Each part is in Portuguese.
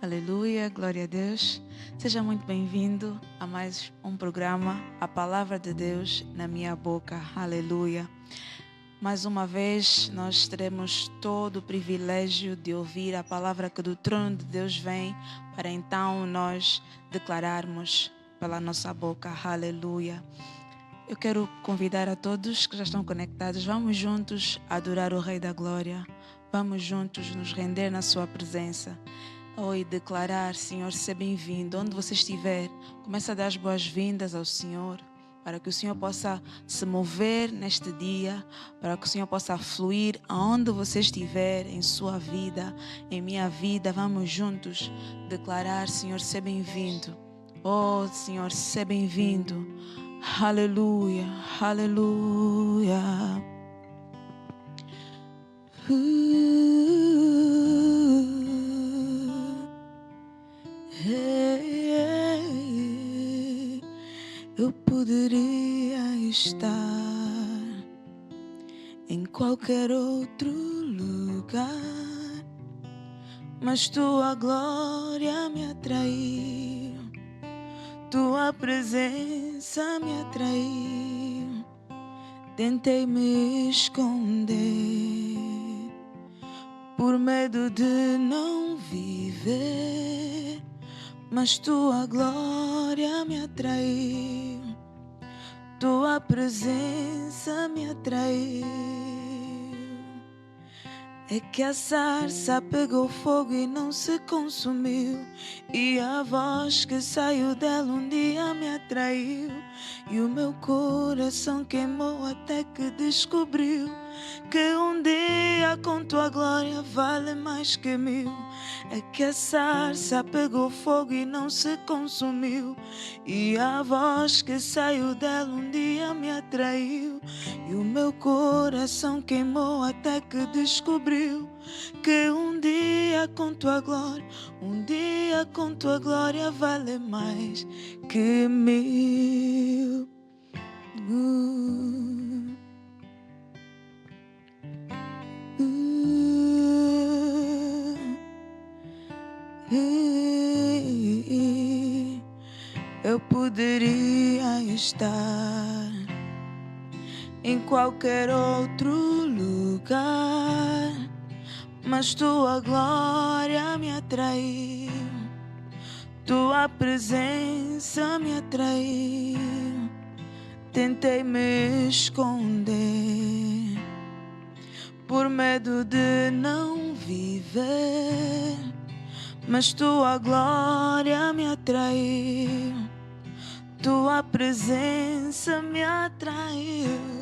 Aleluia, glória a Deus. Seja muito bem-vindo a mais um programa, A Palavra de Deus na Minha Boca. Aleluia. Mais uma vez, nós teremos todo o privilégio de ouvir a palavra que do trono de Deus vem, para então nós declararmos pela nossa boca. Aleluia. Eu quero convidar a todos que já estão conectados, vamos juntos adorar o Rei da Glória. Vamos juntos nos render na sua presença. E declarar: Senhor, seja bem-vindo. Onde você estiver, comece a dar as boas-vindas ao Senhor, para que o Senhor possa se mover neste dia, para que o Senhor possa fluir aonde você estiver, em sua vida, em minha vida. Vamos juntos declarar: Senhor, seja bem-vindo. Oh, Senhor, seja bem-vindo. Aleluia, aleluia. Eu poderia estar em qualquer outro lugar, mas tua glória me atraiu, tua presença me atraiu. Tentei me esconder por medo de não viver, mas tua glória me atraiu, tua presença me atraiu. É que a sarça pegou fogo e não se consumiu, e a voz que saiu dela um dia me atraiu, e o meu coração queimou até que descobriu que um dia com tua glória vale mais que mil. É que a sarça pegou fogo e não se consumiu, e a voz que saiu dela um dia me atraiu, e o meu coração queimou até que descobriu que um dia com tua glória, um dia com tua glória vale mais que mil. Eu poderia estar em qualquer outro lugar, mas tua glória me atraiu, tua presença me atraiu. Tentei me esconder por medo de não viver, mas tua glória me atraiu, tua presença me atraiu.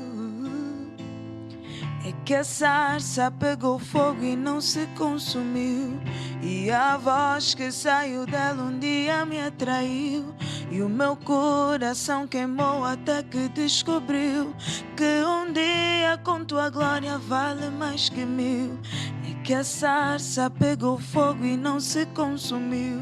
É que a sarça pegou fogo e não se consumiu, e a voz que saiu dela um dia me atraiu, e o meu coração queimou até que descobriu que um dia com tua glória vale mais que mil. É que a sarça pegou fogo e não se consumiu,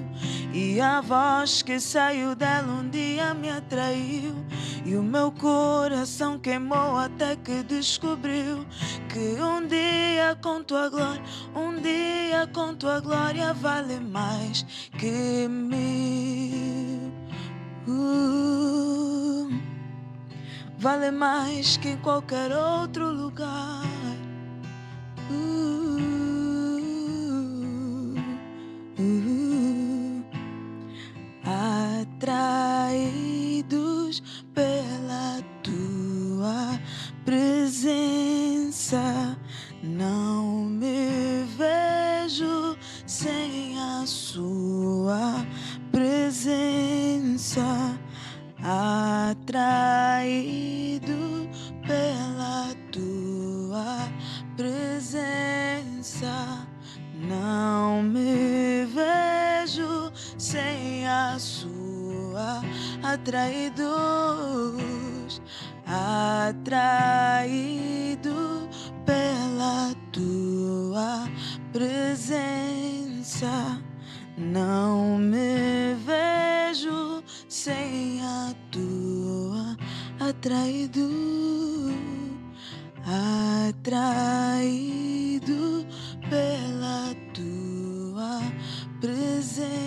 e a voz que saiu dela um dia me atraiu, e o meu coração queimou até que descobriu que um dia com tua glória, um dia com tua glória vale mais que mil. Vale mais que em qualquer outro lugar. Atraídos pela tua presença, não me vejo sem a sua presença. Atraído pela tua presença, não me vejo sem a sua. Atraídos, atraído pela tua presença, não me vejo sem a tua. Atraído, atraído pela tua presença.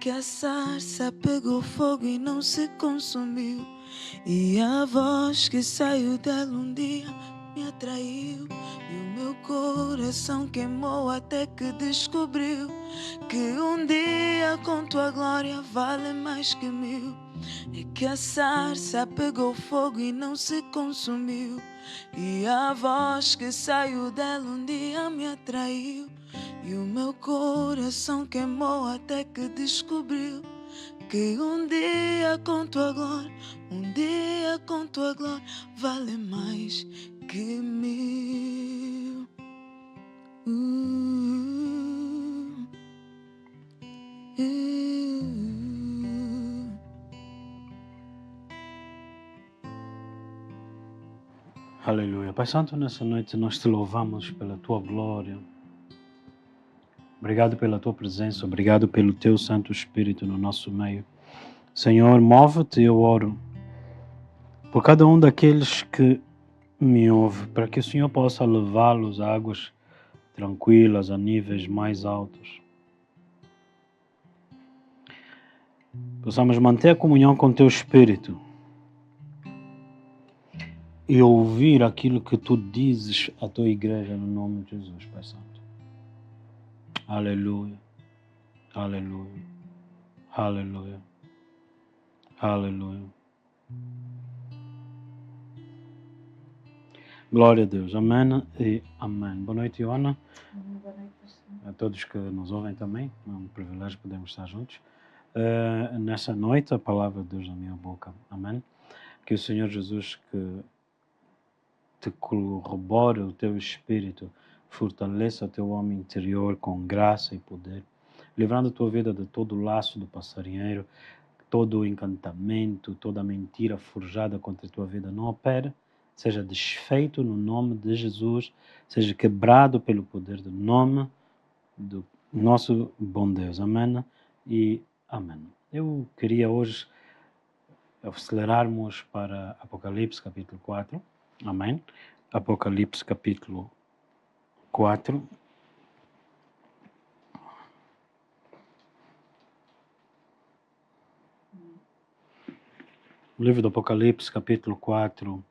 que a sarça pegou fogo e não se consumiu, e a voz que saiu dela um dia me atraiu, e o meu coração queimou até que descobriu que um dia com tua glória vale mais que mil. É que a sarça pegou fogo e não se consumiu, e a voz que saiu dela um dia me atraiu, e o meu coração queimou até que descobriu que um dia com tua glória, um dia com tua glória vale mais que mil. Aleluia. Pai Santo, nessa noite nós te louvamos pela tua glória. Obrigado pela tua presença, obrigado pelo teu Santo Espírito no nosso meio. Senhor, move-te, eu oro por cada um daqueles que me ouve, para que o Senhor possa levá-los a águas tranquilas, a níveis mais altos. Possamos manter a comunhão com teu Espírito e ouvir aquilo que tu dizes à tua igreja no nome de Jesus, Pai Santo. Aleluia, aleluia, aleluia, aleluia. Glória a Deus, amém e amém. Boa noite, Joana. Boa noite, A todos que nos ouvem também, é um privilégio podermos estar juntos. Nessa noite, a palavra de Deus na minha boca, amém. Que o Senhor Jesus que te corrobore o teu espírito, fortaleça o teu homem interior com graça e poder, livrando a tua vida de todo o laço do passarinheiro, todo o encantamento, toda a mentira forjada contra a tua vida não opera, seja desfeito no nome de Jesus, seja quebrado pelo poder do nome do nosso bom Deus. Amém e amém. Eu queria hoje acelerarmos para Apocalipse capítulo 4. Amém. Apocalipse capítulo 4. O livro do Apocalipse capítulo 4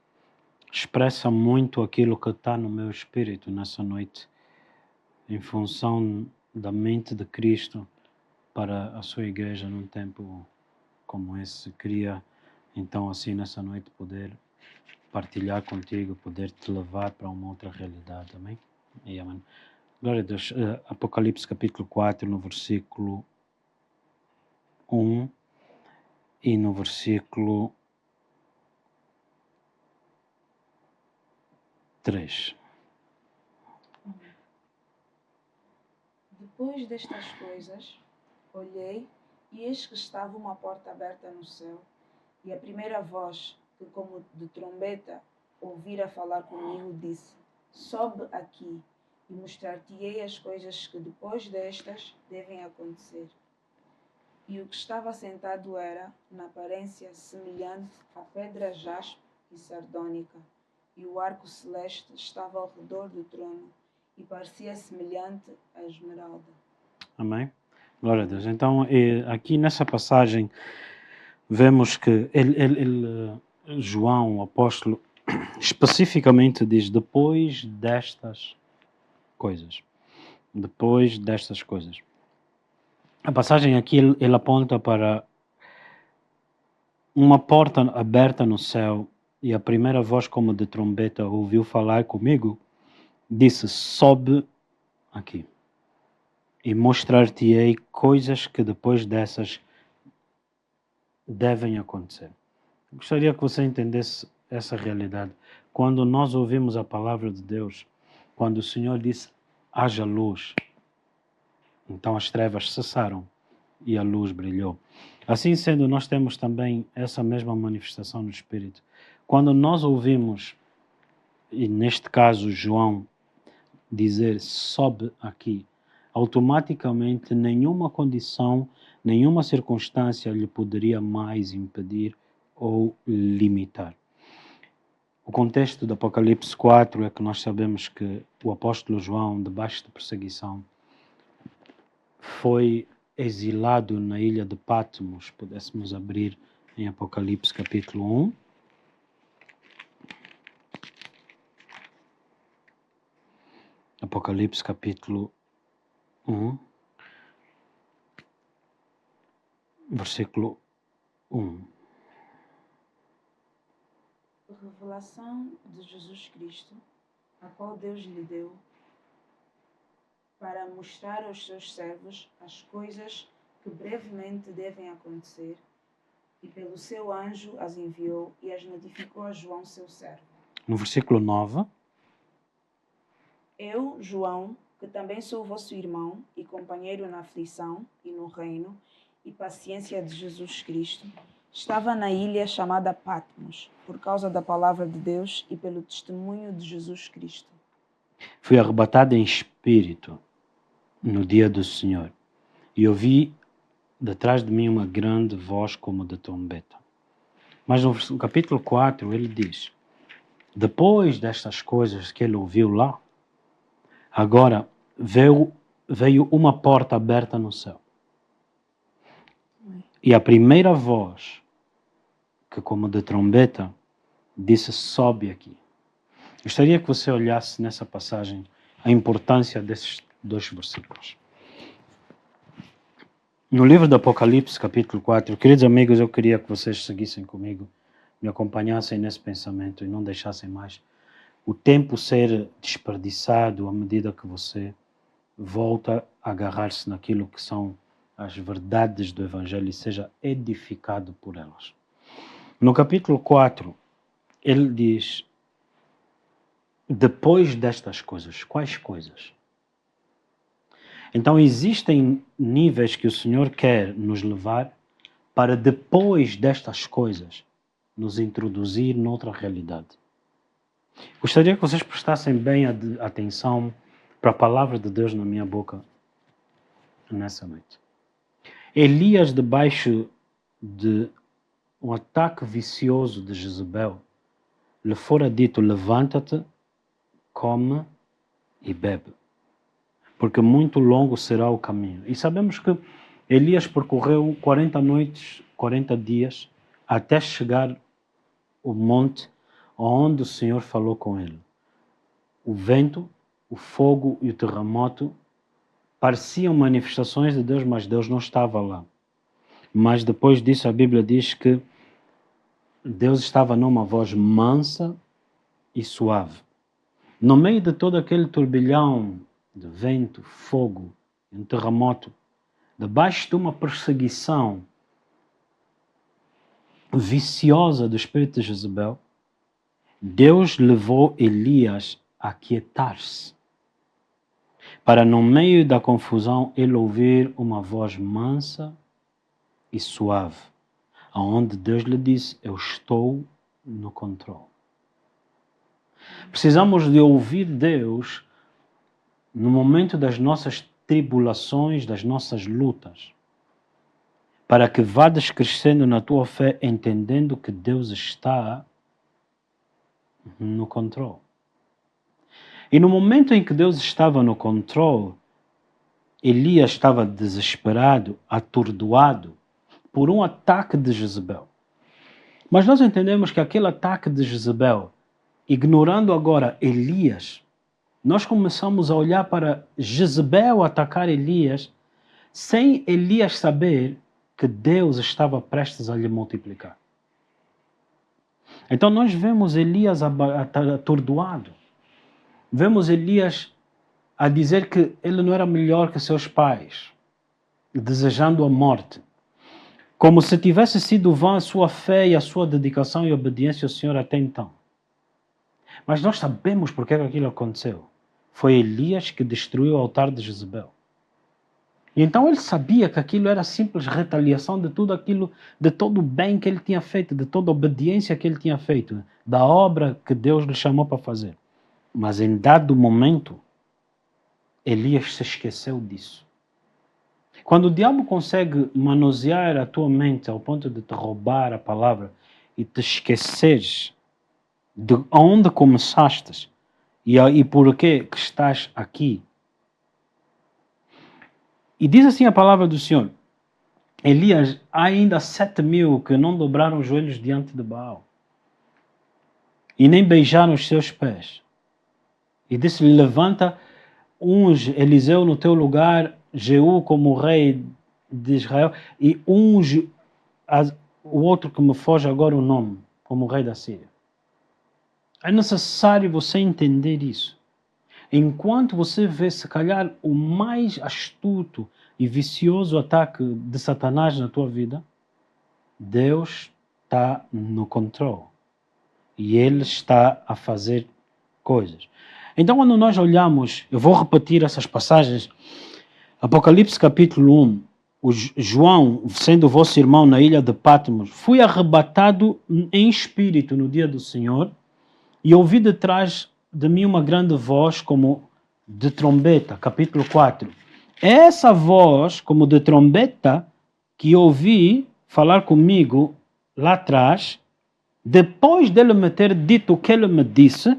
expressa muito aquilo que está no meu espírito nessa noite, em função da mente de Cristo para a sua igreja num tempo como esse. Queria então assim nessa noite poder partilhar contigo, poder te levar para uma outra realidade, amém? E amém. Glória a Deus. Apocalipse capítulo 4 no versículo 1 e no versículo 3. Depois destas coisas, olhei, e eis que estava uma porta aberta no céu, e a primeira voz, que como de trombeta ouvira falar comigo, disse: Sobe aqui, e mostrar-te-ei as coisas que depois destas devem acontecer. E o que estava sentado era, na aparência, semelhante a pedra jaspe e sardônica, e o arco celeste estava ao redor do trono, e parecia semelhante a esmeralda. Amém? Glória a Deus. Então, aqui nessa passagem, vemos que João, o apóstolo, especificamente diz depois destas coisas. Depois destas coisas. A passagem aqui, ele aponta para uma porta aberta no céu, e a primeira voz como de trombeta ouviu falar comigo, disse: sobe aqui e mostrar-te-ei coisas que depois dessas devem acontecer. Eu gostaria que você entendesse essa realidade. Quando nós ouvimos a palavra de Deus, quando o Senhor disse: haja luz, então as trevas cessaram e a luz brilhou. Assim sendo, nós temos também essa mesma manifestação no Espírito. Quando nós ouvimos, e neste caso João, dizer sobe aqui, automaticamente nenhuma condição, nenhuma circunstância lhe poderia mais impedir ou limitar. O contexto do Apocalipse 4 é que nós sabemos que o apóstolo João, debaixo de perseguição, foi exilado na ilha de Patmos, pudéssemos abrir em Apocalipse capítulo 1. Apocalipse capítulo 1, versículo 1. Revelação de Jesus Cristo, a qual Deus lhe deu para mostrar aos seus servos as coisas que brevemente devem acontecer, e pelo seu anjo as enviou e as notificou a João, seu servo. No versículo 9. Eu, João, que também sou vosso irmão e companheiro na aflição e no reino e paciência de Jesus Cristo, estava na ilha chamada Patmos, por causa da palavra de Deus e pelo testemunho de Jesus Cristo. Fui arrebatado em espírito no dia do Senhor, e ouvi detrás de mim uma grande voz como de trombeta. Mas no capítulo 4 ele diz, depois destas coisas que ele ouviu lá, agora veio uma porta aberta no céu. E a primeira voz, que como de trombeta, disse, sobe aqui. Gostaria que você olhasse nessa passagem a importância desses 2 versículos. No livro do Apocalipse, capítulo 4, queridos amigos, eu queria que vocês seguissem comigo, me acompanhassem nesse pensamento e não deixassem mais o tempo ser desperdiçado à medida que você volta a agarrar-se naquilo que são as verdades do Evangelho e seja edificado por elas. No capítulo 4, ele diz, depois destas coisas, quais coisas? Então existem níveis que o Senhor quer nos levar para depois destas coisas nos introduzir noutra realidade. Gostaria que vocês prestassem bem atenção para a palavra de Deus na minha boca nessa noite. Elias, debaixo de um ataque vicioso de Jezebel, lhe fora dito, levanta-te, come e bebe, porque muito longo será o caminho. E sabemos que Elias percorreu 40 noites, 40 dias, até chegar ao monte onde o Senhor falou com ele. O vento, o fogo e o terremoto pareciam manifestações de Deus, mas Deus não estava lá. Mas depois disso a Bíblia diz que Deus estava numa voz mansa e suave. No meio de todo aquele turbilhão de vento, fogo, um terremoto, debaixo de uma perseguição viciosa do espírito de Jezebel, Deus levou Elias a aquietar-se, para no meio da confusão ele ouvir uma voz mansa e suave, aonde Deus lhe disse, eu estou no controle. Precisamos de ouvir Deus no momento das nossas tribulações, das nossas lutas, para que vades crescendo na tua fé, entendendo que Deus está no controle. E no momento em que Deus estava no controle, Elias estava desesperado, atordoado por um ataque de Jezebel. Mas nós entendemos que aquele ataque de Jezebel, ignorando agora Elias, nós começamos a olhar para Jezebel atacar Elias, sem Elias saber que Deus estava prestes a lhe multiplicar. Então nós vemos Elias atordoado. Vemos Elias a dizer que ele não era melhor que seus pais, desejando a morte. Como se tivesse sido vã a sua fé e a sua dedicação e obediência ao Senhor até então. Mas nós sabemos por que aquilo aconteceu. Foi Elias que destruiu o altar de Jezebel. E então ele sabia que aquilo era simples retaliação de tudo aquilo, de todo o bem que ele tinha feito, de toda a obediência que ele tinha feito, da obra que Deus lhe chamou para fazer. Mas em dado momento, Elias se esqueceu disso. Quando o diabo consegue manusear a tua mente ao ponto de te roubar a palavra e te esqueceres de onde começaste e por que estás aqui, E diz assim a palavra do Senhor: Elias, há ainda 7.000 que não dobraram os joelhos diante de Baal e nem beijaram os seus pés. E disse-lhe: levanta, unge Eliseu no teu lugar, Jeú como rei de Israel, e unge o outro que me foge agora o nome, como rei da Síria. É necessário você entender isso. Enquanto você vê, se calhar, o mais astuto e vicioso ataque de Satanás na tua vida, Deus está no controle. E Ele está a fazer coisas. Então, quando nós olhamos, eu vou repetir essas passagens, Apocalipse capítulo 1, o João, sendo vosso irmão na ilha de Patmos, fui arrebatado em espírito no dia do Senhor e ouvi detrás de mim uma grande voz como de trombeta, capítulo 4. Essa voz, como de trombeta, que ouvi falar comigo lá atrás, depois dele me ter dito o que ele me disse,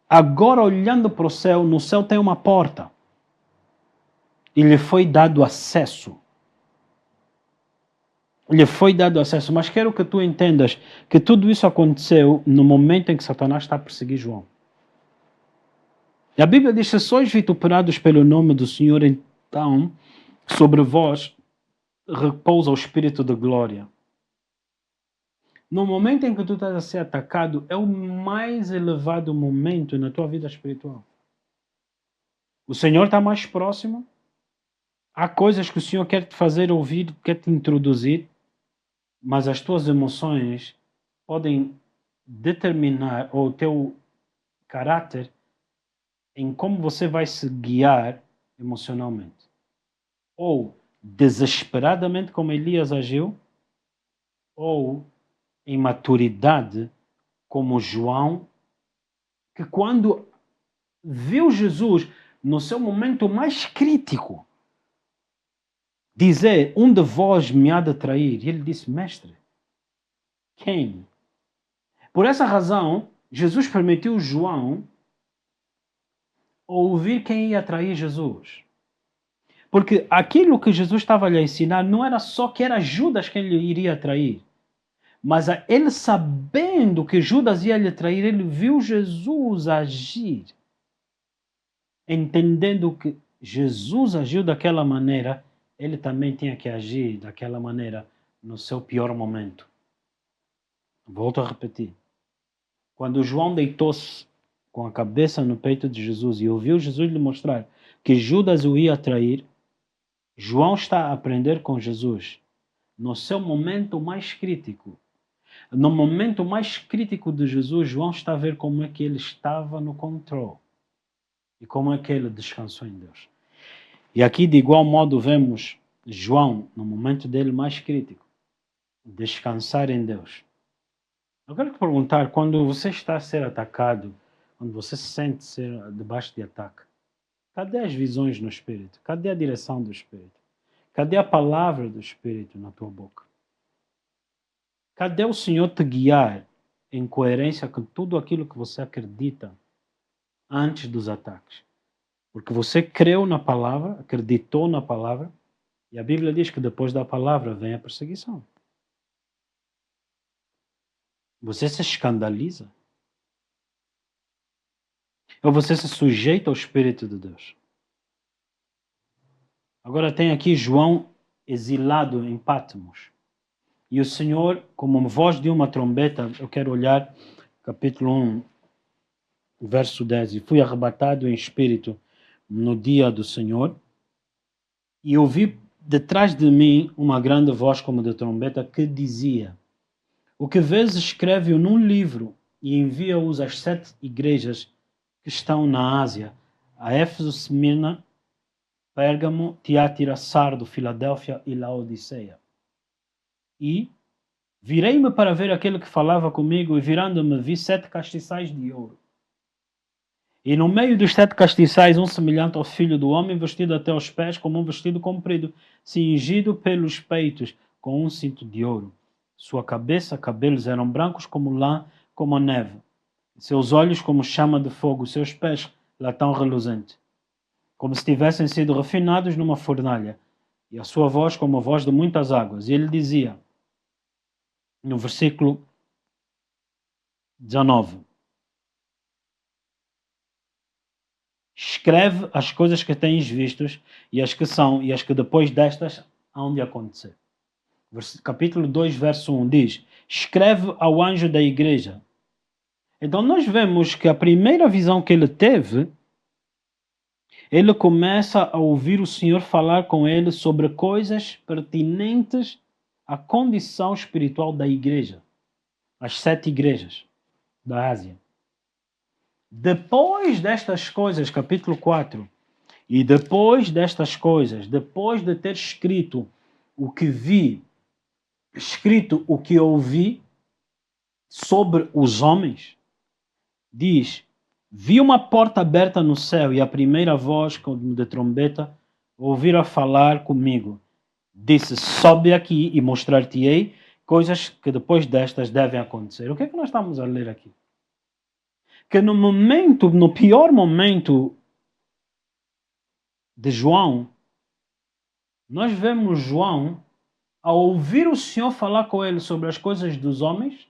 agora olhando para o céu, no céu tem uma porta. E lhe foi dado acesso. Lhe foi dado acesso. Mas quero que tu entendas que tudo isso aconteceu no momento em que Satanás está a perseguir João. E a Bíblia diz: se sois vituperados pelo nome do Senhor, então sobre vós repousa o Espírito de glória. No momento em que tu estás a ser atacado, é o mais elevado momento na tua vida espiritual. O Senhor está mais próximo. Há coisas que o Senhor quer te fazer ouvir, quer te introduzir, mas as tuas emoções podem determinar o teu caráter em como você vai se guiar emocionalmente. Ou desesperadamente, como Elias agiu, ou em maturidade, como João, que quando viu Jesus no seu momento mais crítico, dizer: um de vós me há de trair. E ele disse: mestre, quem? Por essa razão, Jesus permitiu João ouvir quem ia trair Jesus. Porque aquilo que Jesus estava a lhe ensinar não era só que era Judas quem lhe iria trair. Mas ele, sabendo que Judas ia lhe trair, ele viu Jesus agir. Entendendo que Jesus agiu daquela maneira, ele também tinha que agir daquela maneira no seu pior momento. Volto a repetir. Quando João deitou-se com a cabeça no peito de Jesus e ouviu Jesus lhe mostrar que Judas o ia trair, João está a aprender com Jesus no seu momento mais crítico. No momento mais crítico de Jesus, João está a ver como é que ele estava no controle e como é que ele descansou em Deus. E aqui, de igual modo, vemos João, no momento dele mais crítico, descansar em Deus. Eu quero te perguntar, quando você está a ser atacado, quando você se sente ser debaixo de ataque, cadê as visões no Espírito? Cadê a direção do Espírito? Cadê a palavra do Espírito na tua boca? Cadê o Senhor te guiar em coerência com tudo aquilo que você acredita antes dos ataques? Porque você creu na palavra, acreditou na palavra, e a Bíblia diz que depois da palavra vem a perseguição. Você se escandaliza? Ou você se sujeita ao Espírito de Deus? Agora tem aqui João exilado em Patmos. E o Senhor, como voz de uma trombeta, eu quero olhar capítulo 1, verso 10. E fui arrebatado em espírito no dia do Senhor, e ouvi detrás de mim uma grande voz como de trombeta que dizia: o que vês, escreve-o num livro e envia-os às 7 igrejas que estão na Ásia, a Éfeso, Esmirna, Pérgamo, Tiátira, Sardo, Filadélfia e Laodiceia. E virei-me para ver aquele que falava comigo, e virando-me vi 7 castiçais de ouro. E no meio dos 7 castiçais, um semelhante ao filho do homem, vestido até aos pés, como um vestido comprido, cingido pelos peitos, com um cinto de ouro. Sua cabeça, cabelos eram brancos como lã, como a neve. Seus olhos como chama de fogo, seus pés latão reluzente, como se tivessem sido refinados numa fornalha. e a sua voz como a voz de muitas águas. E ele dizia, no versículo 19, escreve as coisas que tens vistos e as que são e as que depois destas hão de acontecer. Capítulo 2, verso 1 diz, escreve ao anjo da igreja. Então nós vemos que a primeira visão que ele teve, ele começa a ouvir o Senhor falar com ele sobre coisas pertinentes à condição espiritual da igreja, as 7 igrejas da Ásia. Depois destas coisas, capítulo 4, e depois destas coisas, depois de ter escrito o que vi, escrito o que ouvi sobre os homens, diz, vi uma porta aberta no céu e a primeira voz de trombeta ouvira falar comigo. Disse, sobe aqui e mostrar-te-ei coisas que depois destas devem acontecer. O que é que nós estamos a ler aqui? Que no pior momento de João, nós vemos João a ouvir o Senhor falar com ele sobre as coisas dos homens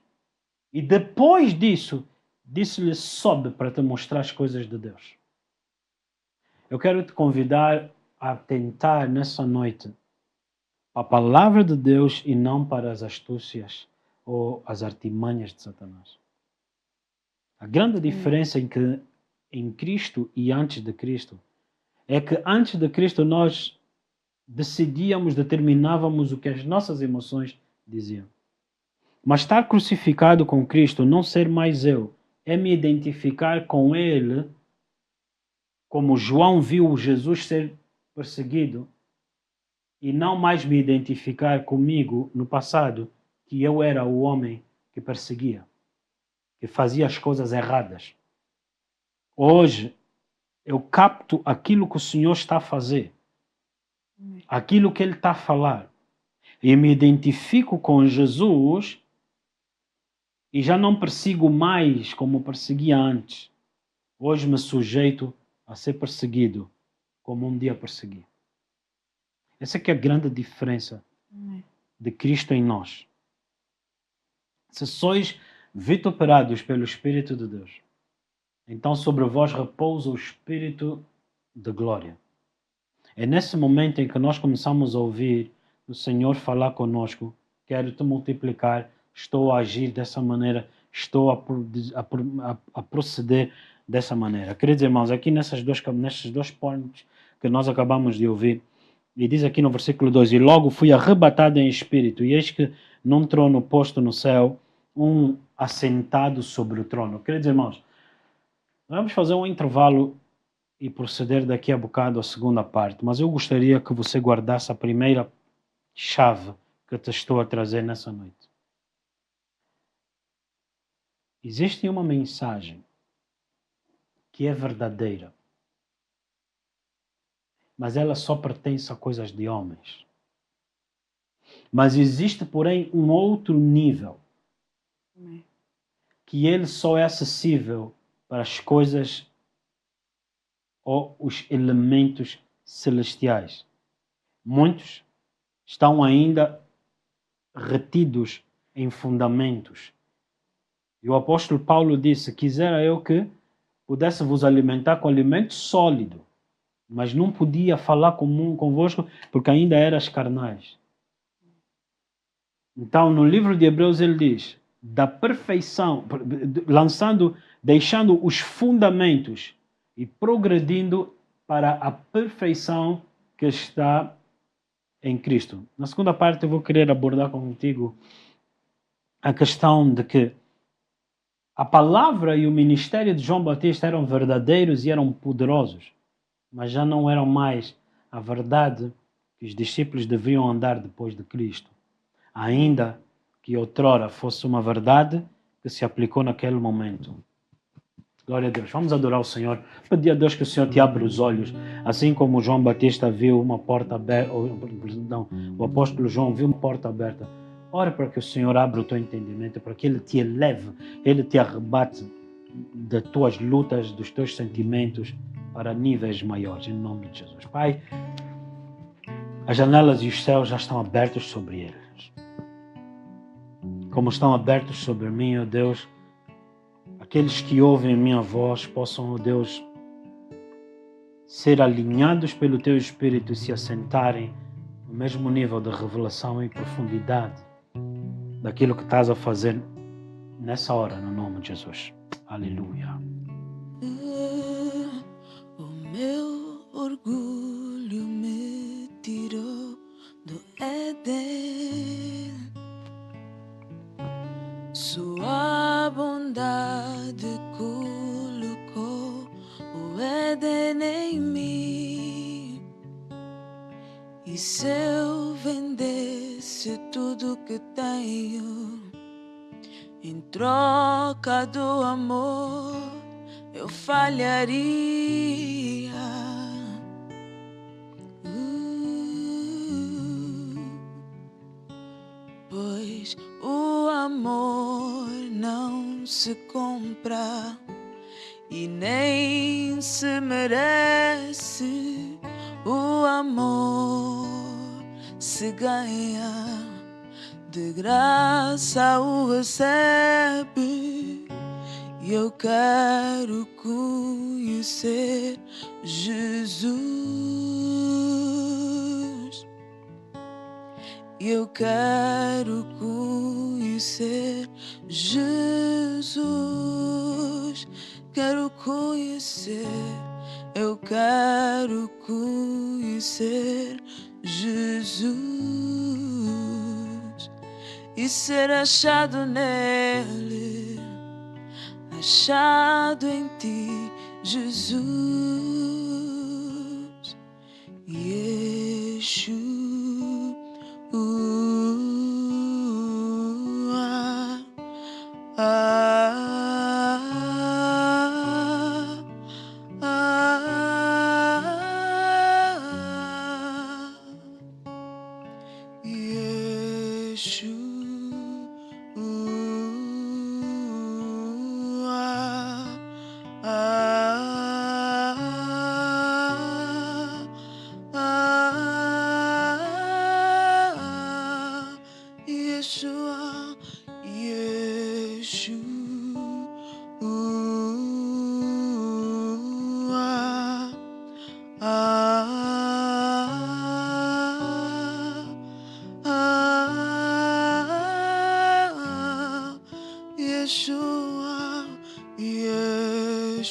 e depois disso disse-lhe, sobe para te mostrar as coisas de Deus. Eu quero te convidar a tentar nessa noite a palavra de Deus e não para as astúcias ou as artimanhas de Satanás. A grande diferença em Cristo e antes de Cristo é que antes de Cristo nós determinávamos o que as nossas emoções diziam. Mas estar crucificado com Cristo, não ser mais eu, é me identificar com Ele, como João viu Jesus ser perseguido, e não mais me identificar comigo no passado, que eu era o homem que perseguia, que fazia as coisas erradas. Hoje, eu capto aquilo que o Senhor está a fazer, aquilo que Ele está a falar, e me identifico com Jesus e já não persigo mais como perseguia antes. Hoje me sujeito a ser perseguido como um dia persegui. Essa é a grande diferença de Cristo em nós. Se sois vituperados pelo Espírito de Deus, então sobre vós repousa o Espírito de glória. É nesse momento em que nós começamos a ouvir o Senhor falar conosco, quero te multiplicar, estou a agir dessa maneira, estou a proceder dessa maneira. Queridos irmãos, aqui nesses dois pontos que nós acabamos de ouvir, e diz aqui no versículo 2, e logo fui arrebatado em espírito, e eis que num trono posto no céu, um assentado sobre o trono. Queridos irmãos, vamos fazer um intervalo e proceder daqui a bocado à segunda parte, mas eu gostaria que você guardasse a primeira chave que te estou a trazer nessa noite. Existe uma mensagem que é verdadeira, mas ela só pertence a coisas de homens. Mas existe, porém, um outro nível que ele só é acessível para as coisas ou os elementos celestiais. Muitos estão ainda retidos em fundamentos. E o apóstolo Paulo disse, quisera eu que pudesse vos alimentar com alimento sólido, mas não podia falar convosco porque ainda eras carnais. Então, no livro de Hebreus ele diz, da perfeição, deixando os fundamentos e progredindo para a perfeição que está em Cristo. Na segunda parte eu vou querer abordar contigo a questão de que a palavra e o ministério de João Batista eram verdadeiros e eram poderosos, mas já não eram mais a verdade que os discípulos deveriam andar depois de Cristo. Ainda que outrora fosse uma verdade que se aplicou naquele momento. Glória a Deus. Vamos adorar o Senhor. Pedir a Deus que o Senhor te abra os olhos. Assim como João Batista viu uma porta aberta, o apóstolo João viu uma porta aberta. Ora para que o Senhor abra o teu entendimento, para que Ele te eleve, Ele te arrebate das tuas lutas, dos teus sentimentos para níveis maiores, em nome de Jesus. Pai, As janelas e os céus já estão abertos sobre eles. Como estão abertos sobre mim, ó Deus, aqueles que ouvem a minha voz possam, ó Deus, ser alinhados pelo Teu Espírito e se assentarem no mesmo nível de revelação e profundidade daquilo que estás a fazer nessa hora, no nome de Jesus. Aleluia. O meu orgulho me tirou do Éden. Sua bondade colocou o Éden em mim. E se eu vendesse tudo que tenho em troca do amor, eu falharia. Pois o amor não se compra e nem se merece. O amor se ganha, de graça o recebe. E eu quero conhecer Jesus. Eu quero conhecer Jesus. Quero conhecer. Eu quero conhecer Jesus e ser achado nele, achado em ti, Jesus. Yeshua.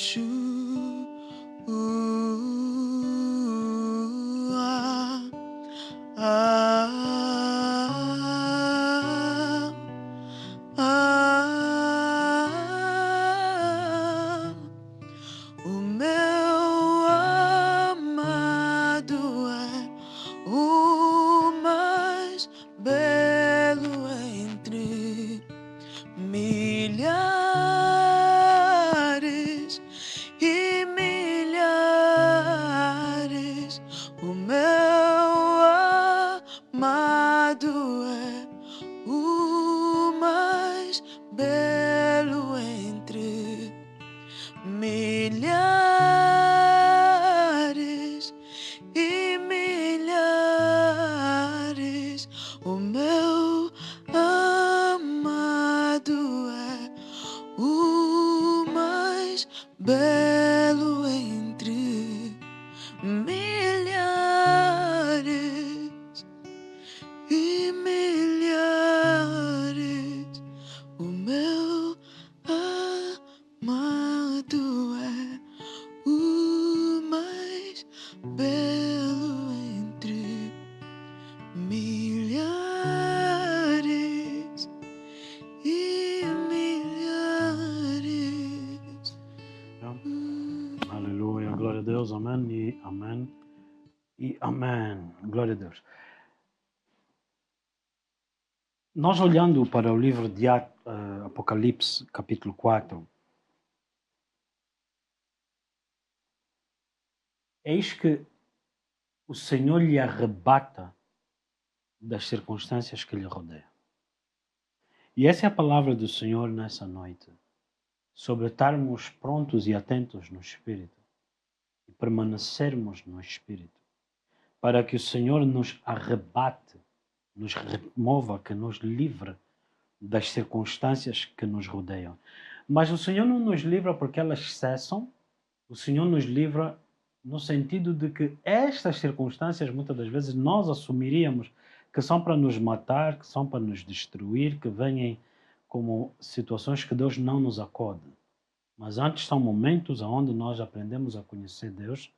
Yeshua, o meu amado é o mais belo entre milhares e milhares. O meu amado é o mais belo entre milhares e milhares. O meu amado é o mais belo entre milhares e milhares. O meu amado é o mais belo entre milhares e milhares. Aleluia, glória a Deus, amém e amém e amém. Glória a Deus. Nós olhando para o livro de Apocalipse, capítulo 4, eis que o Senhor lhe arrebata das circunstâncias que lhe rodeiam. E essa é a palavra do Senhor nessa noite, sobre estarmos prontos e atentos no Espírito e permanecermos no Espírito, para que o Senhor nos arrebate, nos remova, que nos livre das circunstâncias que nos rodeiam. Mas o Senhor não nos livra porque elas cessam, o Senhor nos livra no sentido de que estas circunstâncias, muitas das vezes, nós assumiríamos que são para nos matar, que são para nos destruir, que vêm como situações que Deus não nos acode. Mas antes são momentos onde nós aprendemos a conhecer Deus,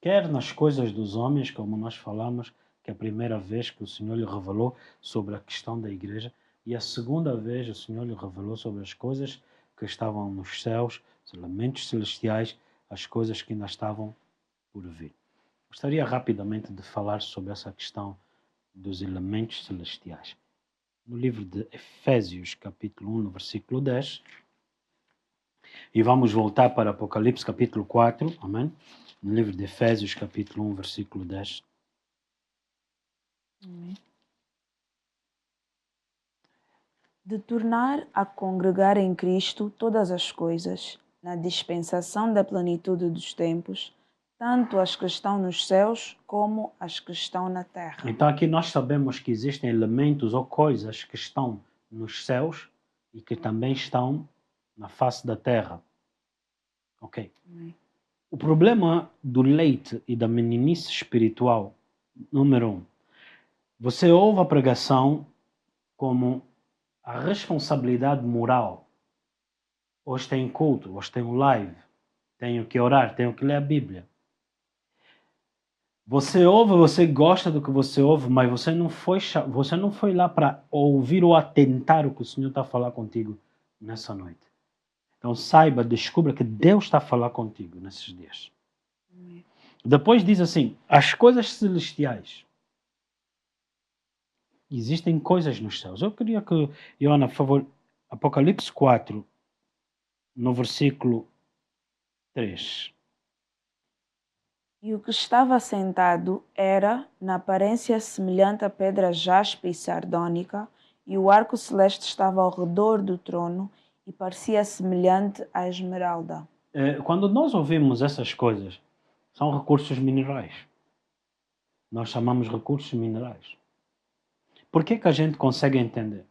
quer nas coisas dos homens, como nós falamos, que é a primeira vez que o Senhor lhe revelou sobre a questão da igreja, e a segunda vez o Senhor lhe revelou sobre as coisas que estavam nos céus, os elementos celestiais, as coisas que ainda estavam por vir. Gostaria rapidamente de falar sobre essa questão dos elementos celestiais. No livro de Efésios, capítulo 1, no versículo 10, e vamos voltar para Apocalipse, capítulo 4, amém? No livro de Efésios, capítulo 1, versículo 10. Amém. De tornar a congregar em Cristo todas as coisas, na dispensação da plenitude dos tempos, tanto as que estão nos céus como as que estão na terra. Então aqui nós sabemos que existem elementos ou coisas que estão nos céus e que também estão na face da terra. Ok? Amém. O problema do leite e da meninice espiritual, número 1, você ouve a pregação como a responsabilidade moral. Hoje tem culto, hoje tem um live, tenho que orar, tenho que ler a Bíblia. Você ouve, você gosta do que você ouve, mas você não foi lá para ouvir ou atentar o que o Senhor está a falar contigo nessa noite. Então saiba, descubra que Deus está a falar contigo nesses dias. Amém. Depois diz assim, as coisas celestiais. Existem coisas nos céus. Eu queria que, Joana, por favor, Apocalipse 4, no versículo 3. E o que estava sentado era, na aparência semelhante a pedra jaspe e sardônica, e o arco celeste estava ao redor do trono e parecia semelhante à esmeralda. Quando nós ouvimos essas coisas, são recursos minerais. Nós chamamos recursos minerais. Por que a gente consegue entender?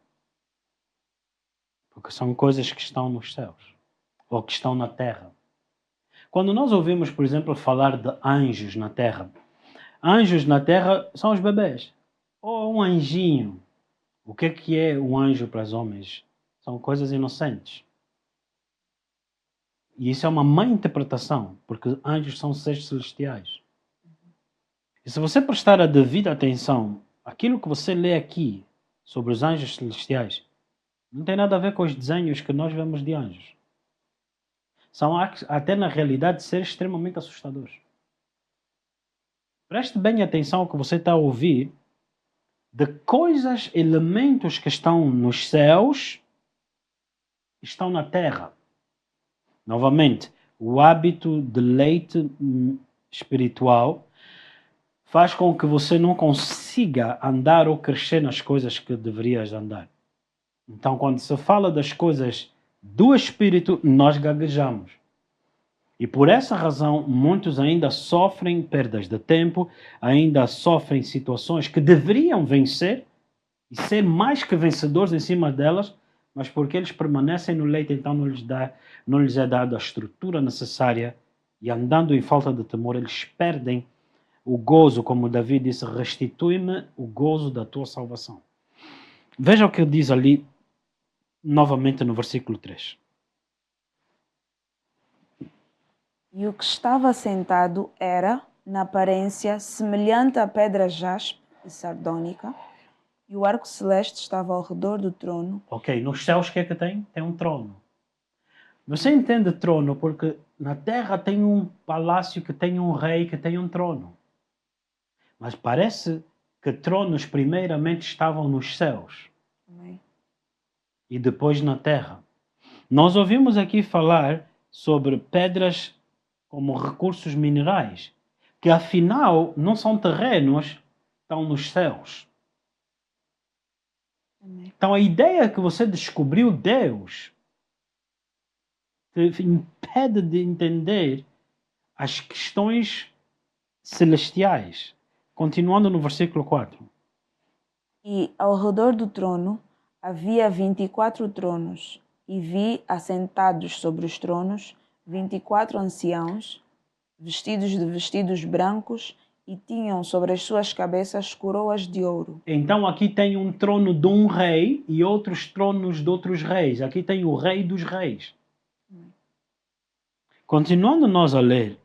Porque são coisas que estão nos céus ou que estão na terra. Quando nós ouvimos, por exemplo, falar de anjos na terra são os bebês. Ou um anjinho. O que é um anjo para os homens? São coisas inocentes. E isso é uma má interpretação, porque anjos são seres celestiais. E se você prestar a devida atenção, aquilo que você lê aqui sobre os anjos celestiais não tem nada a ver com os desenhos que nós vemos de anjos. São até na realidade seres extremamente assustadores. Preste bem atenção ao que você está a ouvir de coisas, elementos que estão nos céus, estão na terra. Novamente, o hábito de leite espiritual faz com que você não consiga andar ou crescer nas coisas que deverias andar. Então, quando se fala das coisas do Espírito, nós gaguejamos. E por essa razão, muitos ainda sofrem perdas de tempo, ainda sofrem situações que deveriam vencer e ser mais que vencedores em cima delas, mas porque eles permanecem no leite, então não lhes é dada a estrutura necessária e andando em falta de temor, eles perdem o gozo, como Davi disse, restitui-me o gozo da tua salvação. Veja o que diz ali, novamente no versículo 3. E o que estava sentado era, na aparência, semelhante à pedra jaspe e sardônica, e o arco celeste estava ao redor do trono. Ok, nos céus o que é que tem? Tem um trono. Você entende trono porque na terra tem um palácio que tem um rei que tem um trono. Mas parece que tronos primeiramente estavam nos céus. Amém. E depois na terra. Nós ouvimos aqui falar sobre pedras como recursos minerais, que afinal não são terrenos, estão nos céus. Amém. Então a ideia que você descobriu Deus te impede de entender as questões celestiais. Continuando no versículo 4. E ao redor do trono havia 24 tronos, e vi assentados sobre os tronos 24 anciãos, vestidos de vestidos brancos, e tinham sobre as suas cabeças coroas de ouro. Então aqui tem um trono de um rei e outros tronos de outros reis. Aqui tem o rei dos reis. Continuando nós a ler.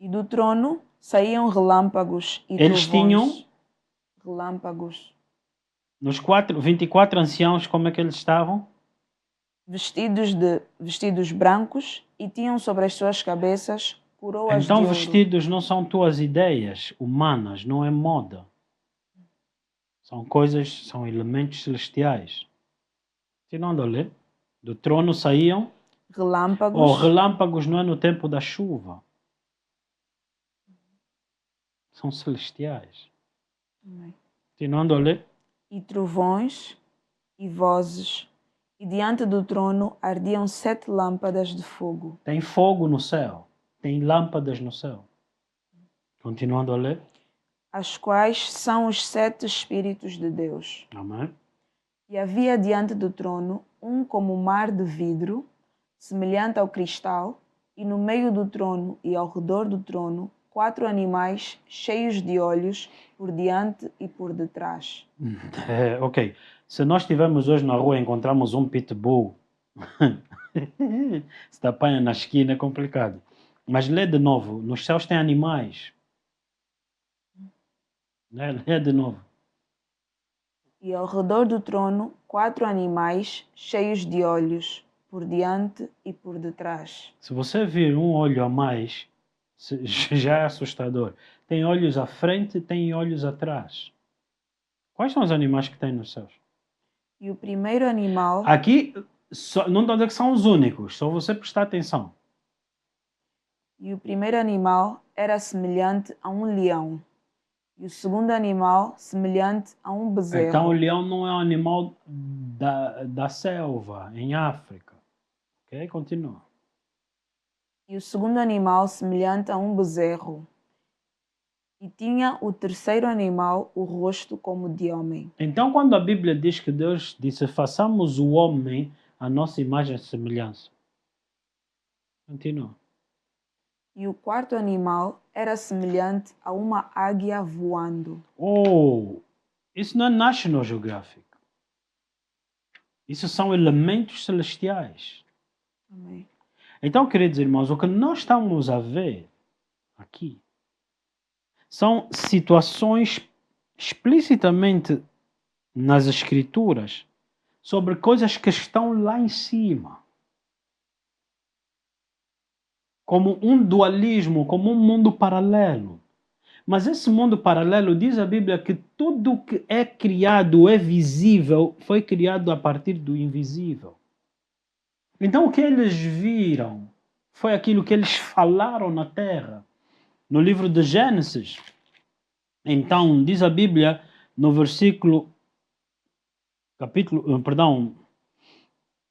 E do trono saíam relâmpagos e Eles trovões. tinham, Relâmpagos. nos 24 anciãos, como é que eles estavam? Vestidos de vestidos brancos, e tinham sobre as suas cabeças coroas Então de ouro. vestidos não são tuas ideias humanas, não é moda. São coisas, são elementos celestiais. Continuando a ler. Do trono saíam. Relâmpagos. Relâmpagos não é no tempo da chuva. São celestiais. Continuando a ler. E trovões e vozes, e diante do trono ardiam 7 lâmpadas de fogo. Tem fogo no céu. Tem lâmpadas no céu. Continuando a ler. As quais são os 7 Espíritos de Deus. Amém. E havia diante do trono um como mar de vidro, semelhante ao cristal, e no meio do trono e ao redor do trono 4 animais cheios de olhos por diante e por detrás. Ok. Se nós estivermos hoje na rua e encontramos um pitbull, se te apanha na esquina é complicado. Mas lê de novo. Nos céus tem animais. Lê de novo. E ao redor do trono 4 animais cheios de olhos por diante e por detrás. Se você vir um olho a mais, já é assustador. Tem olhos à frente, tem olhos atrás. Quais são os animais que tem nos céus? E o primeiro animal... Aqui, não estou a dizer que são os únicos, só você prestar atenção. E o primeiro animal era semelhante a um leão. E o segundo animal semelhante a um bezerro. Então o leão não é um animal da selva, em África. Ok? Continua. E o segundo animal semelhante a um bezerro. E tinha o terceiro animal o rosto como de homem. Então quando a Bíblia diz que Deus disse, façamos o homem a nossa imagem e semelhança. Continua. E o quarto animal era semelhante a uma águia voando. Oh, isso não é National Geographic. Isso são elementos celestiais. Amém. Então, queridos irmãos, o que nós estamos a ver aqui são situações explicitamente nas Escrituras sobre coisas que estão lá em cima. Como um dualismo, como um mundo paralelo. Mas esse mundo paralelo, diz a Bíblia que tudo que é criado, é visível, foi criado a partir do invisível. Então o que eles viram foi aquilo que eles falaram na terra. No livro de Gênesis, então diz a Bíblia no